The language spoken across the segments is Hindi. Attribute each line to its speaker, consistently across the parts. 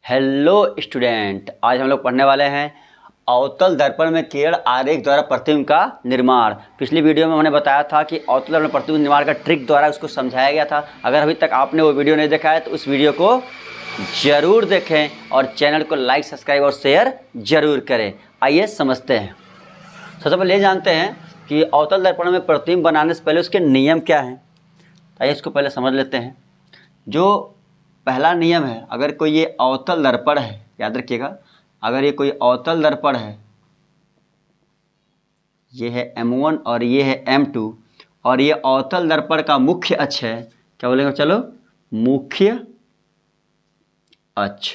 Speaker 1: हेलो स्टूडेंट, आज हम लोग पढ़ने वाले हैं अवतल दर्पण में किरण आरेख द्वारा प्रतिबिंब का निर्माण। पिछली वीडियो में हमने बताया था कि अवतल दर्पण प्रतिबिंब निर्माण का ट्रिक द्वारा उसको समझाया गया था। अगर अभी तक आपने वो वीडियो नहीं देखा है तो उस वीडियो को ज़रूर देखें और चैनल को लाइक, सब्सक्राइब और शेयर ज़रूर करें। आइए समझते हैं। सबसे पहले ये जानते हैं कि अवतल दर्पण में प्रतिबिंब बनाने से पहले उसके नियम क्या हैं। आइए इसको पहले समझ लेते हैं। जो पहला नियम है, अगर कोई ये अवतल दर्पण है, याद रखिएगा, अगर ये कोई अवतल दर्पण है, ये है M1 और ये है M2 और ये अवतल दर्पण का मुख्य अक्ष है, क्या बोलेंगे, चलो मुख्य अक्ष।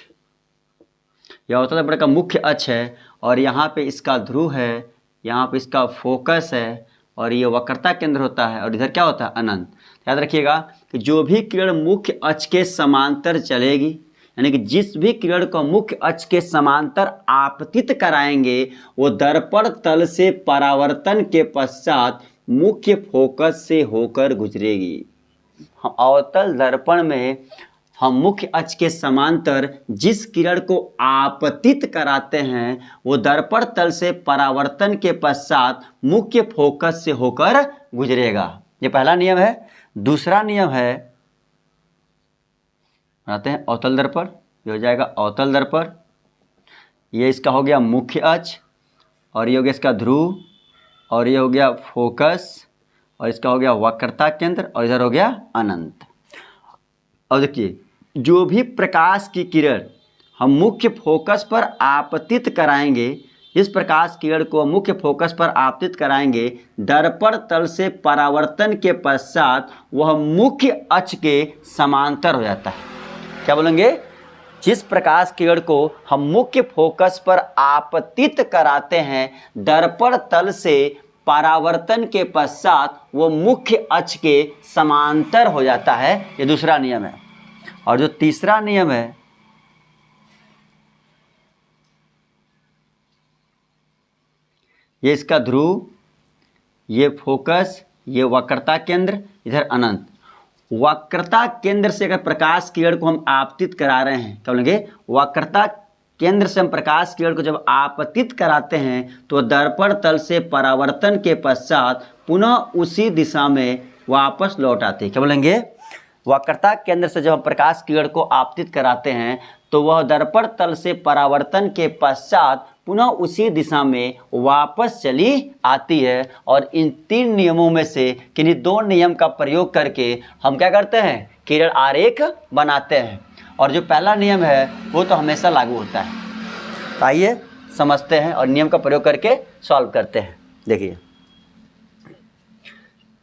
Speaker 1: यह अवतल दर्पण का मुख्य अक्ष है और यहाँ पे इसका ध्रुव है, यहाँ पे इसका फोकस है और ये वक्रता केंद्र होता है और इधर क्या होता है, अनंत। याद रखिएगा कि जो भी किरण मुख्य अक्ष के समांतर चलेगी, यानी कि जिस भी किरण को मुख्य अक्ष के समांतर आपतित कराएंगे वो दर्पण तल से परावर्तन के पश्चात मुख्य फोकस से होकर गुजरेगी। अवतल दर्पण में हम मुख्य अक्ष के समांतर जिस किरण को आपतित कराते हैं वो दर्पण तल से परावर्तन के पश्चात मुख्य फोकस से होकर गुजरेगा। ये पहला नियम है। दूसरा नियम है, बनाते हैं अवतल दर्पण। ये हो जाएगा अवतल दर्पण, ये इसका हो गया मुख्य अक्ष और ये हो गया इसका ध्रुव और ये हो गया फोकस और इसका हो गया वक्रता केंद्र और इधर हो गया अनंत। और देखिए, जो भी प्रकाश की किरण हम मुख्य फोकस पर आपतित कराएंगे, इस प्रकाश किरण को मुख्य फोकस पर आपतित कराएंगे, दर्पण तल से परावर्तन के पश्चात वह मुख्य अक्ष के समांतर हो जाता है। क्या बोलेंगे, जिस प्रकाश किरण को हम मुख्य फोकस पर आपतित कराते हैं दर्पण तल से परावर्तन के पश्चात वो मुख्य अक्ष के समांतर हो जाता है। ये दूसरा नियम है। और जो तीसरा नियम है, ये इसका ध्रुव, ये फोकस, ये वक्रता केंद्र, इधर अनंत। वक्रता केंद्र से अगर प्रकाश किरण को हम आपतित करा रहे हैं, क्या बोलेंगे, वक्रता केंद्र से हम प्रकाश किरण को जब आपतित कराते हैं तो दर्पण तल से परावर्तन के पश्चात पुनः उसी दिशा में वापस लौट आते हैं। क्या बोलेंगे, वक्रता केंद्र से जब हम प्रकाश किरण को आपतित कराते हैं तो वह दर्पण तल से परावर्तन के पश्चात पुनः उसी दिशा में वापस चली आती है। और इन तीन नियमों में से किन्हीं दो नियम का प्रयोग करके हम क्या करते हैं, किरण आरेख बनाते हैं। और जो पहला नियम है वो तो हमेशा लागू होता है। तो आइए समझते हैं और नियम का प्रयोग करके सॉल्व करते हैं। देखिए,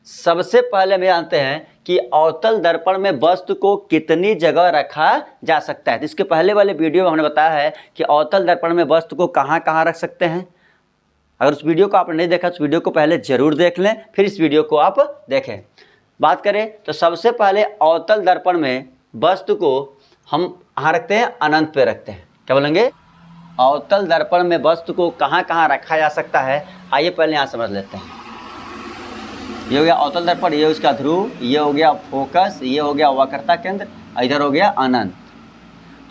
Speaker 1: सबसे पहले हम जानते हैं कि अवतल दर्पण में वस्तु को कितनी जगह रखा जा सकता है। तो इसके पहले वाले वीडियो में हमने बताया है कि अवतल दर्पण में वस्तु को कहाँ कहाँ रख सकते हैं। अगर उस वीडियो को आपने नहीं देखा तो उस वीडियो को पहले ज़रूर देख लें, फिर इस वीडियो को आप देखें। बात करें तो सबसे पहले अवतल दर्पण में वस्तु को हम कहाँ रखते हैं, अनंत पे रखते हैं। क्या बोलेंगे, अवतल दर्पण में वस्तु को कहाँ कहाँ रखा जा सकता है। आइए पहले यहाँ समझ लेते हैं। ये हो गया अवतल दर्पण, ये उसका ध्रुव, ये हो गया फोकस, ये हो गया वक्रता केंद्र, इधर हो गया अनंत।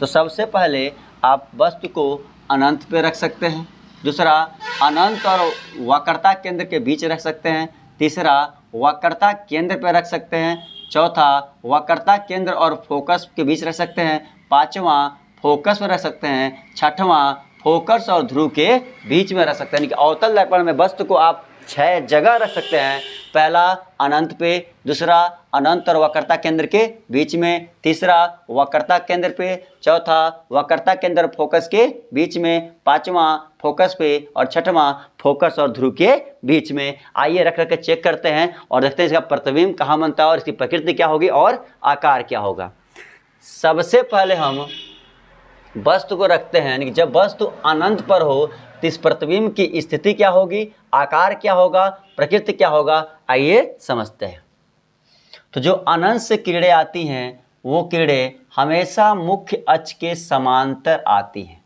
Speaker 1: तो सबसे पहले आप वस्तु को अनंत पे रख सकते हैं। दूसरा, अनंत और वक्रता केंद्र के बीच रख सकते हैं। तीसरा, वक्रता केंद्र पे रख सकते हैं। चौथा, वक्रता केंद्र और फोकस के बीच रख सकते हैं। पाँचवां, फोकस पर रख सकते हैं। छठवां, फोकस और ध्रुव के बीच में रख सकते हैं। यानी कि अवतल दर्पण में वस्तु को आप 6 जगह रख सकते हैं। पहला अनंत पे, दूसरा अनंत और वक्रता केंद्र के बीच में, तीसरा वक्रता केंद्र पे, चौथा वक्रता केंद्र फोकस के बीच में, पांचवा फोकस पे और छठवां फोकस और ध्रुव के बीच में। आइए रख के चेक करते हैं और देखते हैं इसका प्रतिबिंब कहाँ बनता है और इसकी प्रकृति क्या होगी और आकार क्या होगा। सबसे पहले हम वस्तु को रखते हैं, यानी कि जब वस्तु अनंत पर हो तो इस प्रतिबिंब की स्थिति क्या होगी, आकार क्या होगा, प्रकृति क्या होगा। आइए समझते हैं। तो जो अनंत से किरणें आती हैं वो किरणें हमेशा मुख्य अक्ष के समांतर आती हैं।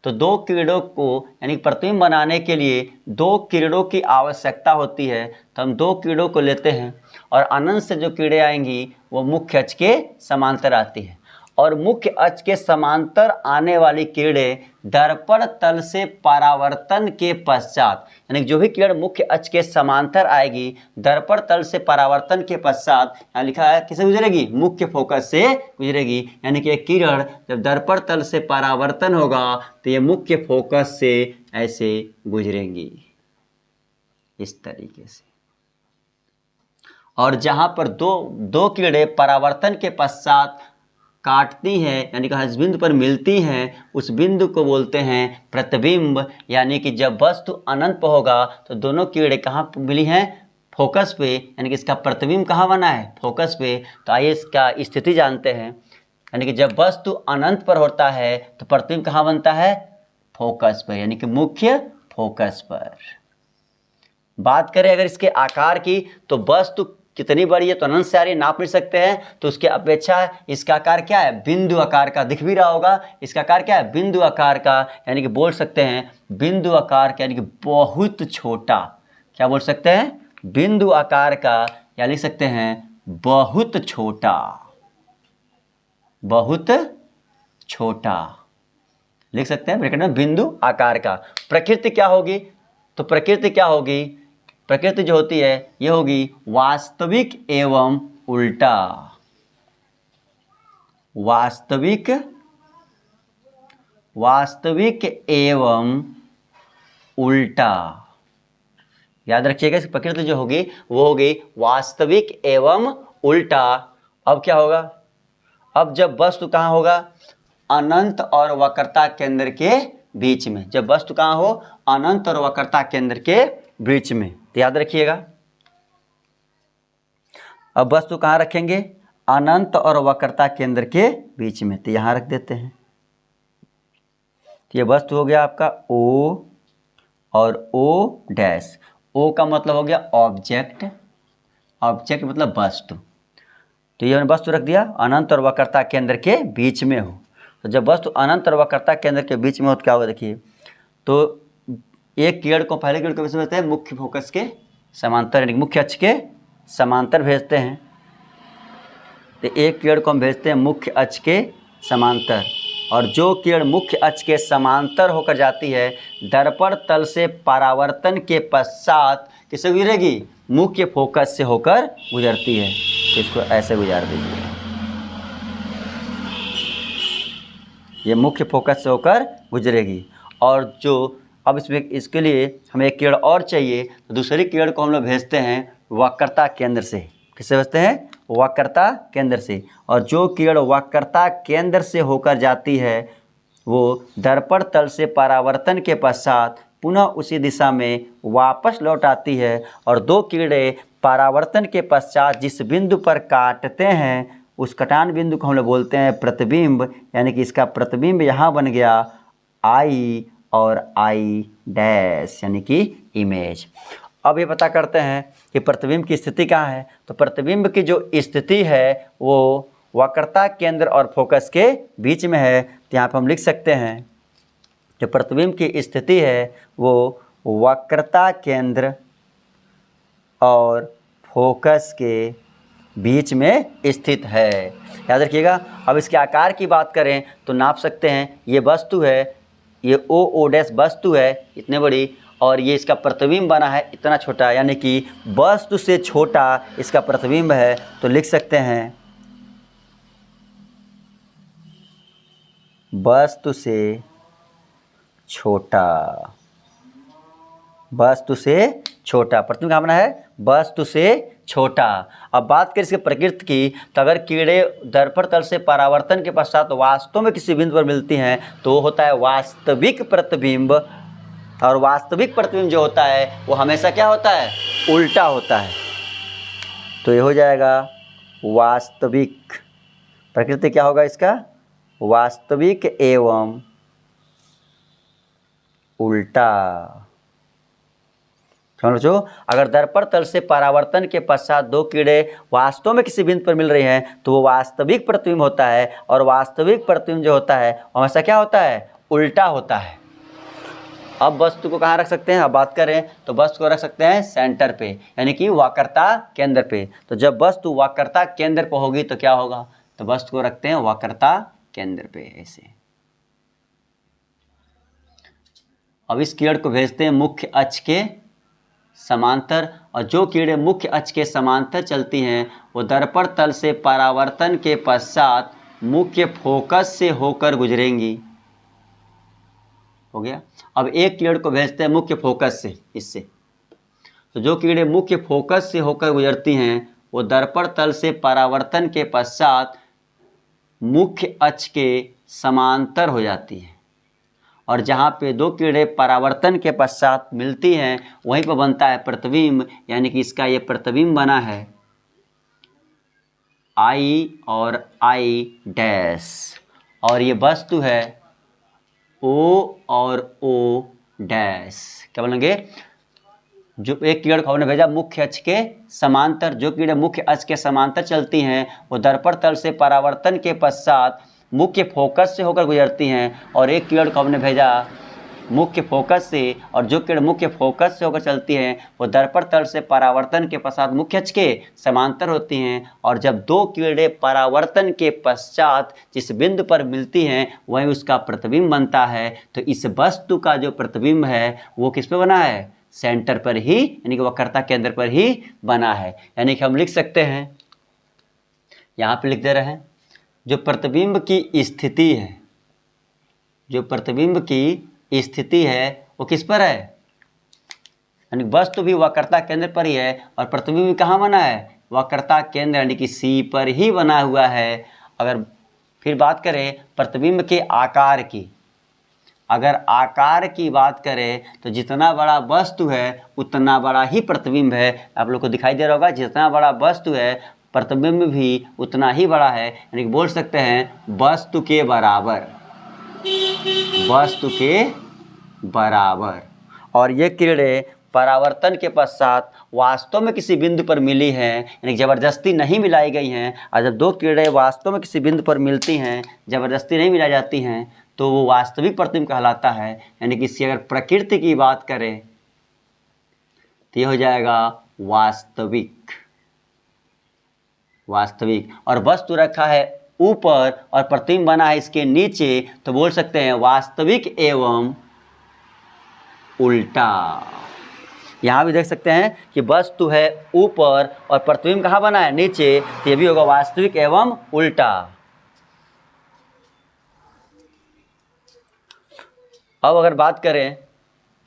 Speaker 1: तो दो किरणों को, यानी प्रतिबिंब बनाने के लिए 2 किरणों की आवश्यकता होती है। तो हम 2 किरणों को लेते हैं और अनंत से जो किरणें आएंगी वो मुख्य अक्ष के समांतर आती है। और मुख्य अक्ष के समांतर आने वाली किरणें दर्पण तल से परावर्तन के पश्चात, यानी जो भी किरण मुख्य अक्ष के समांतर आएगी दर्पण तल से परावर्तन के पश्चात, यहाँ लिखा है किसे गुजरेगी, मुख्य फोकस से गुजरेगी। यानी कि एक किरण जब दर्पण तल से परावर्तन होगा तो ये मुख्य फोकस से ऐसे गुजरेंगी इस तरीके से। और जहां पर दो किरणें परावर्तन के पश्चात काटती हैं, यानी कि जिस बिंदु पर मिलती हैं उस बिंदु को बोलते हैं प्रतिबिंब। यानी कि जब वस्तु अनंत पर होगा तो दोनों किरणें कहाँ मिली हैं, फोकस पे, यानी कि इसका प्रतिबिंब कहाँ बना है, फोकस पे। तो आइए इसका स्थिति जानते हैं। यानी कि जब वस्तु अनंत पर होता है तो प्रतिबिंब कहाँ बनता है, फोकस पर, यानी कि मुख्य फोकस पर। बात करें अगर इसके आकार की तो वस्तु कितनी बड़ी है तो अनंत से आ रही है, नाप नहीं सकते हैं, तो उसके अपेक्षा इसका आकार क्या है, बिंदु आकार का। दिख भी रहा होगा इसका आकार क्या है, बिंदु आकार का। यानी कि बोल सकते हैं बिंदु आकार का, यानी कि बहुत छोटा। क्या बोल सकते हैं, बिंदु आकार का, या लिख सकते हैं बहुत छोटा, बहुत छोटा लिख सकते हैं ब्रैकेट में, बिंदु आकार का। प्रकृति क्या होगी, तो प्रकृति क्या होगी, प्रकृति जो होती है ये होगी वास्तविक एवं उल्टा। वास्तविक एवं उल्टा, याद रखिएगा। इस प्रकृति जो होगी वो होगी वास्तविक एवं उल्टा। अब क्या होगा, अब जब वस्तु कहाँ होगा, अनंत और वक्रता केंद्र के बीच में। जब वस्तु कहाँ हो, अनंत और वक्रता केंद्र के बीच में, तो याद रखिएगा। अब वस्तु कहाँ रखेंगे, अनंत और वक्रता केंद्र के बीच में, तो यहाँ रख देते हैं। तो ये वस्तु हो गया आपका O और O डैश। O का मतलब हो गया ऑब्जेक्ट, ऑब्जेक्ट मतलब वस्तु। तो ये वस्तु रख दिया अनंत और वक्रता केंद्र के बीच में हो। तो जब वस्तु अनंत और वक्रता केंद्र के बीच में हो तो क्या होगा, देखिए। तो एक किरण को पहले किरण को कैसे भेजते हैं, मुख्य फोकस के समांतर, यानी मुख्य अक्ष के समांतर भेजते हैं। तो एक किरण को हम भेजते हैं मुख्य अक्ष के समांतर, और जो किरण मुख्य अक्ष के समांतर होकर जाती है दर्पण तल से परावर्तन के पश्चात किससे गुजरेगी, मुख्य फोकस से होकर गुजरती है। तो इसको ऐसे गुजार दीजिए, ये मुख्य फोकस से होकर गुजरेगी। और जो अब इसमें इसके लिए हमें एक किरण और चाहिए, तो दूसरी किरण को हम लोग भेजते हैं वक्रता केंद्र से। किससे भेजते हैं, वक्रता केंद्र से। और जो किरण वक्रता केंद्र से होकर जाती है वो दर्पण तल से परावर्तन के पश्चात पुनः उसी दिशा में वापस लौट आती है। और दो किरणें परावर्तन के पश्चात जिस बिंदु पर काटते हैं उस कटान बिंदु को हम लोग बोलते हैं प्रतिबिंब। यानी कि इसका प्रतिबिंब यहाँ बन गया I और I डैश, यानी कि इमेज। अब ये पता करते हैं कि प्रतिबिंब की स्थिति कहाँ है। तो प्रतिबिंब की जो स्थिति है वो वक्रता केंद्र और फोकस के बीच में है। तो यहाँ पर हम लिख सकते हैं जो प्रतिबिंब की स्थिति है वो वक्रता केंद्र और फोकस के बीच में स्थित है। याद रखिएगा। अब इसके आकार की बात करें तो नाप सकते हैं, ये वस्तु है, ये O डैश वस्तु है इतने बड़ी, और ये इसका प्रतिबिंब बना है इतना छोटा, यानी कि वस्तु से छोटा इसका प्रतिबिंब है। तो लिख सकते हैं वस्तु से छोटा, वस्तु से छोटा, प्रतिबिंब कहाँ बना है, वस्तु से छोटा। अब बात करें इसके प्रकृति की, तो अगर किरणें दर्पण तल से परावर्तन के पश्चात वास्तव में किसी बिंदु पर मिलती हैं तो वो होता है वास्तविक प्रतिबिंब। और वास्तविक प्रतिबिंब जो होता है वो हमेशा क्या होता है, उल्टा होता है। तो ये हो जाएगा वास्तविक, प्रकृति क्या होगा इसका, वास्तविक एवं उल्टा। समझो, अगर दर्पण तल से परावर्तन के पश्चात दो किरणें वास्तव में किसी बिंदु पर मिल रही हैं तो वो वास्तविक प्रतिबिंब होता है। और वास्तविक प्रतिबिंब जो होता है हमेशा क्या होता है, उल्टा होता है। अब वस्तु को कहाँ रख सकते हैं, अब बात करें तो वस्तु को रख सकते हैं सेंटर पे, यानी कि वक्रता केंद्र पे। तो जब वस्तु वक्रता केंद्र पर होगी तो क्या होगा, तो तो वस्तु को रखते हैं वक्रता केंद्र पे ऐसे। अब इस किरण को भेजते हैं मुख्य अक्ष के समांतर, और जो किरणें मुख्य अक्ष के समांतर चलती हैं वो दर्पण तल से परावर्तन के पश्चात मुख्य फोकस से होकर गुजरेंगी। हो गया। अब एक किरण को भेजते हैं मुख्य फोकस से इससे, तो जो किरणें मुख्य फोकस से होकर गुजरती हैं वो दर्पण तल से परावर्तन के पश्चात मुख्य अक्ष के समांतर हो जाती हैं, और जहाँ पे दो किरणें परावर्तन के पश्चात मिलती हैं वहीं पर बनता है प्रतिबिंब, यानी कि इसका ये प्रतिबिंब बना है I और I डैश, और ये वस्तु है O और O डैश। क्या बोलेंगे? जो एक किरण को हमने भेजा मुख्य अक्ष के समांतर, जो किरणें मुख्य अक्ष के समांतर चलती हैं वो दर्पण तल से परावर्तन के पश्चात मुख्य फोकस से होकर गुजरती हैं, और एक किरण को हमने भेजा मुख्य फोकस से, और जो किरण मुख्य फोकस से होकर चलती हैं वो दर्पण तल से परावर्तन के पश्चात मुख्य अक्ष के समांतर होती हैं, और जब दो किरणें परावर्तन के पश्चात जिस बिंदु पर मिलती हैं वहीं उसका प्रतिबिंब बनता है। तो इस वस्तु का जो प्रतिबिंब है वो किस पे बना है? सेंटर पर ही, यानी कि वक्रता केंद्र पर ही बना है। यानी कि हम लिख सकते हैं, यहाँ पे लिख दे रहे हैं, जो प्रतिबिंब की स्थिति है, जो प्रतिबिंब की स्थिति है वो किस पर है? यानी वस्तु भी वक्रता केंद्र पर ही है, और प्रतिबिंब भी कहाँ बना है? वक्रता केंद्र यानी कि सी पर ही बना हुआ है। अगर फिर बात करें प्रतिबिंब के आकार की, अगर आकार की बात करें तो जितना बड़ा वस्तु है उतना बड़ा ही प्रतिबिंब है। आप लोग को दिखाई दे रहा होगा, जितना बड़ा वस्तु है प्रतिबिंब भी उतना ही बड़ा है, यानी कि बोल सकते हैं वस्तु के बराबर, वस्तु के बराबर। और ये किरणें परावर्तन के पश्चात वास्तव में किसी बिंदु पर मिली हैं, यानी ज़बरदस्ती नहीं मिलाई गई हैं। और जब दो किरणें वास्तव में किसी बिंदु पर मिलती हैं, ज़बरदस्ती नहीं मिलाई जाती हैं, तो वो वास्तविक प्रतिबिंब कहलाता है। यानी कि इसकी अगर प्रकृति की बात करें तो ये हो जाएगा वास्तविक, वास्तविक। और वस्तु रखा है ऊपर और प्रतिबिंब बना है इसके नीचे, तो बोल सकते हैं वास्तविक एवं उल्टा। यहाँ भी देख सकते हैं कि वस्तु है ऊपर और प्रतिबिंब कहाँ बना है? नीचे, तो ये भी होगा वास्तविक एवं उल्टा। अब अगर बात करें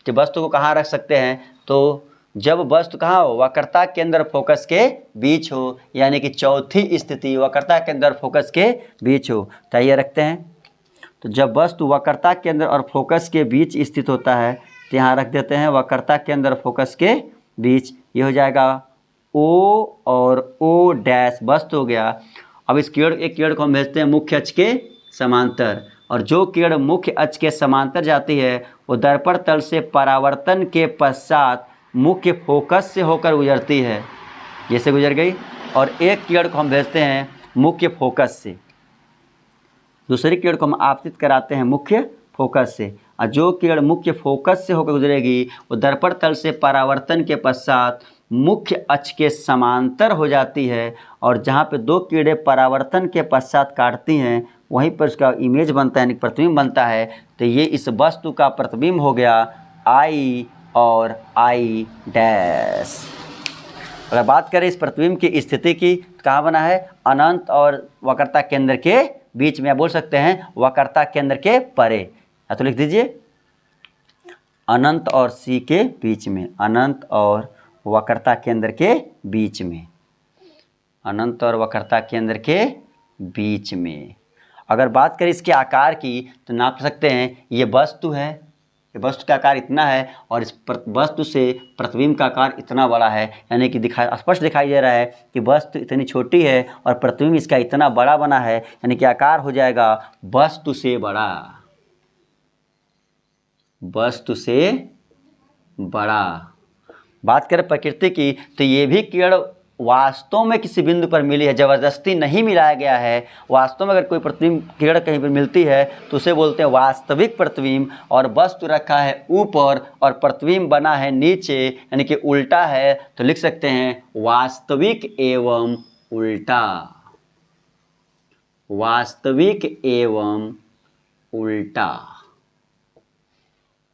Speaker 1: कि वस्तु को कहाँ रख सकते हैं, तो जब वस्तु कहाँ हो? वक्रता केंद्र फोकस के बीच हो, यानी कि चौथी स्थिति वक्रता केंद्र फोकस के बीच हो, तो ये रखते हैं। तो जब वस्तु वक्रता केंद्र और फोकस के बीच स्थित होता है तो यहाँ रख देते हैं वक्रता केंद्र फोकस के बीच। ये हो जाएगा O और O डैश वस्तु हो गया। अब इस किरण, एक किरण को हम भेजते हैं मुख्य अक्ष के समांतर, और जो किरण मुख्य अक्ष के समांतर जाती है वो दर्पण तल से परावर्तन के पश्चात मुख्य फोकस से होकर गुजरती है, जैसे गुजर गई। और एक किरण को हम भेजते हैं मुख्य फोकस से, दूसरी किरण को हम आपतित कराते हैं मुख्य फोकस से, और जो किरण मुख्य फोकस से होकर गुजरेगी वो दर्पण तल से परावर्तन के पश्चात मुख्य अक्ष के समांतर हो जाती है, और जहाँ पे दो किरणें परावर्तन के पश्चात काटती हैं वहीं पर उसका इमेज बनता है, यानी प्रतिबिंब बनता है। तो ये इस वस्तु का प्रतिबिंब हो गया I और I डैश। अगर बात करें इस प्रतिबिंब की स्थिति की, कहाँ बना है? अनंत और वक्रता केंद्र के बीच में, बोल सकते हैं वक्रता केंद्र के परे। तो लिख दीजिए अनंत और C के बीच में, अनंत और वक्रता केंद्र के बीच में, अनंत और वक्रता केंद्र के बीच में। अगर बात करें इसके आकार की तो नाप सकते हैं, ये वस्तु है, ये वस्तु का आकार इतना है, और इस वस्तु से प्रतिबिंब का आकार इतना बड़ा है, यानी कि स्पष्ट दिखाई दे रहा है कि वस्तु इतनी छोटी है और प्रतिबिंब इसका इतना बड़ा बना है, यानी कि आकार हो जाएगा वस्तु से बड़ा, वस्तु से बड़ा। बात करें प्रकृति की तो ये भी किरण वास्तव में किसी बिंदु पर मिली है, ज़बरदस्ती नहीं मिलाया गया है। वास्तव में अगर कोई प्रतिबिंब किरण कहीं पर मिलती है तो उसे बोलते हैं वास्तविक प्रतिबिंब, और वस्तु रखा है ऊपर और प्रतिबिंब बना है नीचे, यानी कि उल्टा है, तो लिख सकते हैं वास्तविक एवं उल्टा, वास्तविक एवं उल्टा।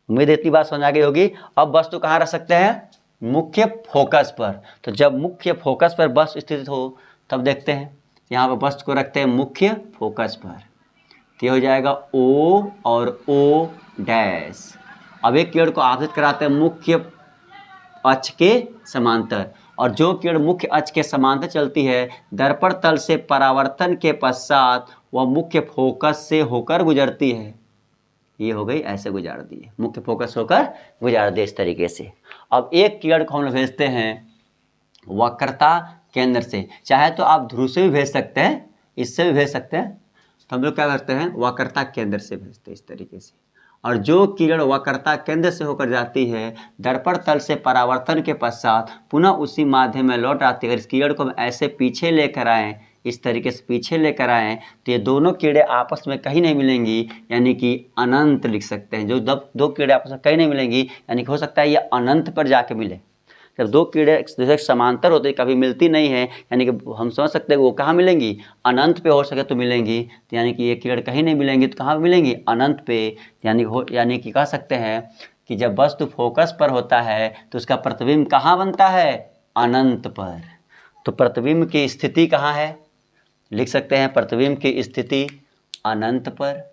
Speaker 1: उम्मीद है इतनी बात समझ आ गई होगी। अब वस्तु कहाँ रख सकते हैं? मुख्य फोकस पर। तो जब मुख्य फोकस पर वस्तु स्थित हो तब देखते हैं, यहाँ पर वस्तु को रखते हैं मुख्य फोकस पर, तो ये हो जाएगा O और O डैश। अब एक किरण को आपतित कराते हैं मुख्य अक्ष के समांतर, और जो किरण मुख्य अक्ष के समांतर चलती है दर्पण तल से परावर्तन के पश्चात वह मुख्य फोकस से होकर गुजरती है। ये हो गई, ऐसे गुजार दी, मुख्य फोकस होकर गुजार दी इस तरीके से। अब एक किरण को हम लोग भेजते हैं वक्रता केंद्र से, चाहे तो आप ध्रुव से भी भेज सकते हैं, इससे भी भेज सकते हैं, तो हम लोग क्या करते हैं वक्रता केंद्र से भेजते हैं इस तरीके से। और जो किरण वक्रता केंद्र से होकर जाती है दर्पण तल से परावर्तन के पश्चात पुनः उसी माध्यम में लौट आती है। अगर इस किरण को हम ऐसे पीछे लेकर आएँ, इस तरीके से पीछे लेकर आएँ, तो ये दोनों कीड़े आपस में कहीं नहीं मिलेंगी, यानी कि अनंत लिख सकते हैं। जो दो कीड़े आपस में कहीं नहीं मिलेंगी, यानी कि हो सकता है ये अनंत पर जाके मिले। जब दो कीड़े जैसे समांतर होते कभी मिलती नहीं है, यानी कि हम समझ सकते हैं वो कहाँ मिलेंगी? अनंत पे हो सके तो मिलेंगी, तो यानी कि ये कीड़े कहीं नहीं मिलेंगी तो कहाँ मिलेंगी? अनंत पे। यानी कि कह सकते हैं कि जब वस्तु फोकस पर होता है तो उसका प्रतिबिंब कहाँ बनता है? अनंत पर। तो प्रतिबिंब की स्थिति कहाँ है? लिख सकते हैं प्रतिबिंब की स्थिति अनंत पर।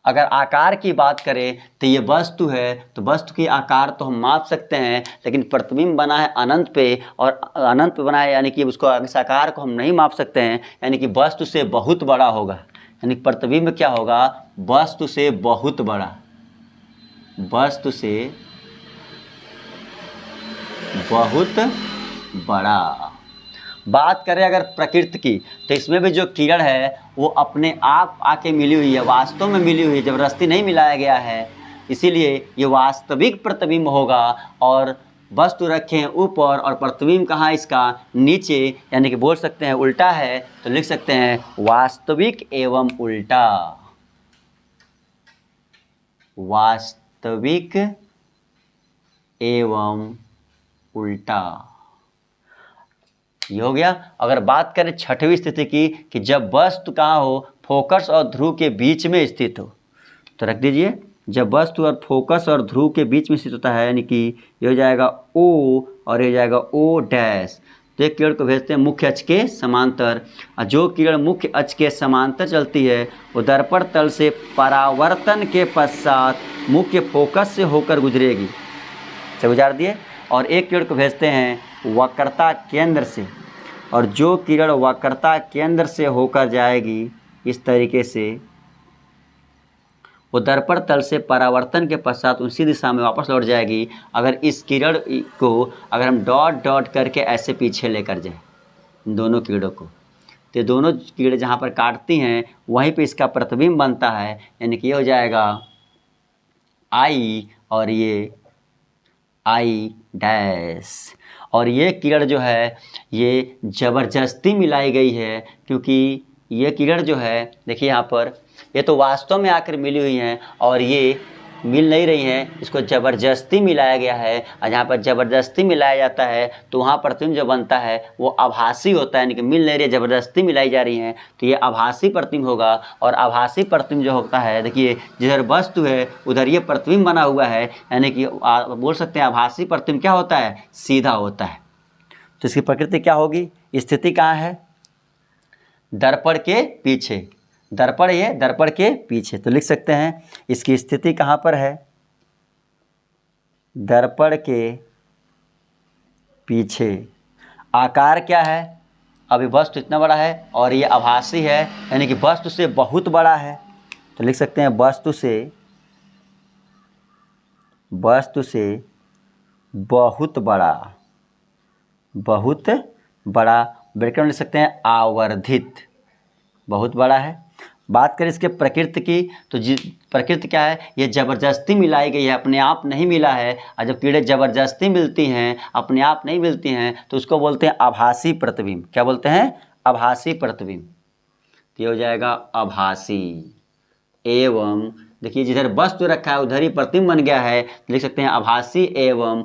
Speaker 1: अगर आकार की बात करें तो ये वस्तु है, तो वस्तु की आकार तो हम माप सकते हैं, लेकिन प्रतिबिंब बना है अनंत पे, और अनंत पे बना है यानी कि उसको इस आकार को हम नहीं माप सकते हैं, यानी कि वस्तु से बहुत बड़ा होगा। यानी प्रतिबिंब क्या होगा? वस्तु से बहुत बड़ा, वस्तु से बहुत बड़ा। बात करें अगर प्रकृति की, तो इसमें भी जो किरण है वो अपने आप आके मिली हुई है, वास्तव में मिली हुई है, जबरदस्ती नहीं मिलाया गया है, इसीलिए ये वास्तविक प्रतिबिंब होगा। और वस्तु रखें ऊपर और प्रतिबिंब कहाँ इसका? नीचे, यानी कि बोल सकते हैं उल्टा है, तो लिख सकते हैं वास्तविक एवं उल्टा। वास्तविक एवं उल्टा, ये हो गया। अगर बात करें छठवीं स्थिति की, कि जब वस्तु कहाँ हो? फोकस और ध्रुव के बीच में स्थित हो, तो रख दीजिए जब वस्तु और फोकस और ध्रुव के बीच में स्थित होता है, यानी कि ये हो जाएगा O और ये हो जाएगा O डैश। तो एक किरण को भेजते हैं मुख्य अक्ष के समांतर, और जो किरण मुख्य अक्ष के समांतर चलती है वो दर्पण तल से परावर्तन के पश्चात मुख्य फोकस से होकर गुजरेगी। से गुजार दिए। और एक किरण को भेजते हैं वक्रता केंद्र से, और जो किरण वक्रता केंद्र से होकर जाएगी इस तरीके से, वो दर्पण तल से परावर्तन के पश्चात उसी दिशा में वापस लौट जाएगी। अगर इस किरण को अगर हम डॉट डॉट करके ऐसे पीछे लेकर जाएं दोनों कीड़ों को, तो दोनों कीड़े जहाँ पर काटती हैं वहीं पे इसका प्रतिबिंब बनता है, यानी कि ये हो जाएगा I और ये I डैश। और ये किरण जो है ये ज़बरदस्ती मिलाई गई है, क्योंकि ये किरण जो है देखिए यहाँ पर, ये तो वास्तव में आकर मिली हुई हैं और ये मिल नहीं रही हैं, इसको ज़बरदस्ती मिलाया गया है। और जहाँ पर ज़बरदस्ती मिलाया जाता है तो वहाँ प्रतिबिंब जो बनता है वो आभासी होता है, यानी कि मिल नहीं रही है, ज़बरदस्ती मिलाई जा रही हैं, तो ये आभासी प्रतिबिंब होगा। और आभासी प्रतिबिंब जो होता है, देखिए जिधर वस्तु है उधर ये प्रतिबिंब बना हुआ है, यानी कि बोल सकते हैं आभासी प्रतिबिंब क्या होता है? सीधा होता है। तो इसकी प्रकृति क्या होगी? स्थिति कहाँ है? दर्पण के पीछे, दर्पण ये दर्पण के पीछे, तो लिख सकते हैं इसकी स्थिति कहाँ पर है? दर्पण के पीछे। आकार क्या है? अभी वस्तु इतना बड़ा है और ये आभासी है, यानी कि वस्तु से बहुत बड़ा है, तो लिख सकते हैं वस्तु से बहुत बड़ा, बहुत बड़ा। ब्रैकेट में लिख सकते हैं आवर्धित, बहुत बड़ा है। बात करें इसके प्रकृति की, तो प्रकृति क्या है? ये ज़बरदस्ती मिलाई गई है, अपने आप नहीं मिला है। और जब कीड़े ज़बरदस्ती मिलती हैं, अपने आप नहीं मिलती हैं, तो उसको बोलते हैं आभासी प्रतिबिंब। क्या बोलते हैं? आभासी प्रतिबिंब। तो ये हो जाएगा आभासी एवं, देखिए जिधर वस्तु रखा है उधर ही प्रतिबिंब बन गया है, लिख सकते हैं आभासी एवं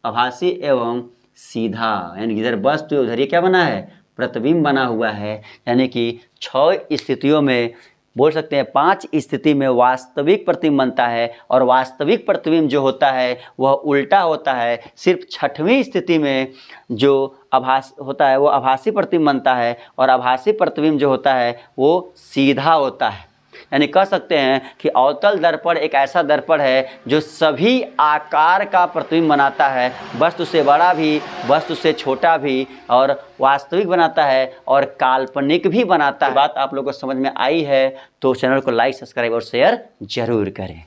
Speaker 1: आभासी एवं सीधा, यानी जिधर वस्तु है उधर ये क्या बना है? प्रतिबिंब बना हुआ है, यानी कि 6 स्थितियों में बोल सकते हैं 5 स्थिति में वास्तविक प्रतिबिंब बनता है, और वास्तविक प्रतिबिंब जो होता है वह उल्टा होता है। सिर्फ 6वीं स्थिति में जो आभास होता है वो आभासी प्रतिबिंब बनता है, और आभासी प्रतिबिंब जो होता है वो सीधा होता है। यानी कह सकते हैं कि अवतल दर्पण एक ऐसा दर्पण है जो सभी आकार का प्रतिबिंब बनाता है, वस्तु से बड़ा भी, वस्तु से छोटा भी, और वास्तविक बनाता है और काल्पनिक भी बनाता है। बात आप लोगों को समझ में आई है तो चैनल को लाइक, सब्सक्राइब और शेयर जरूर करें।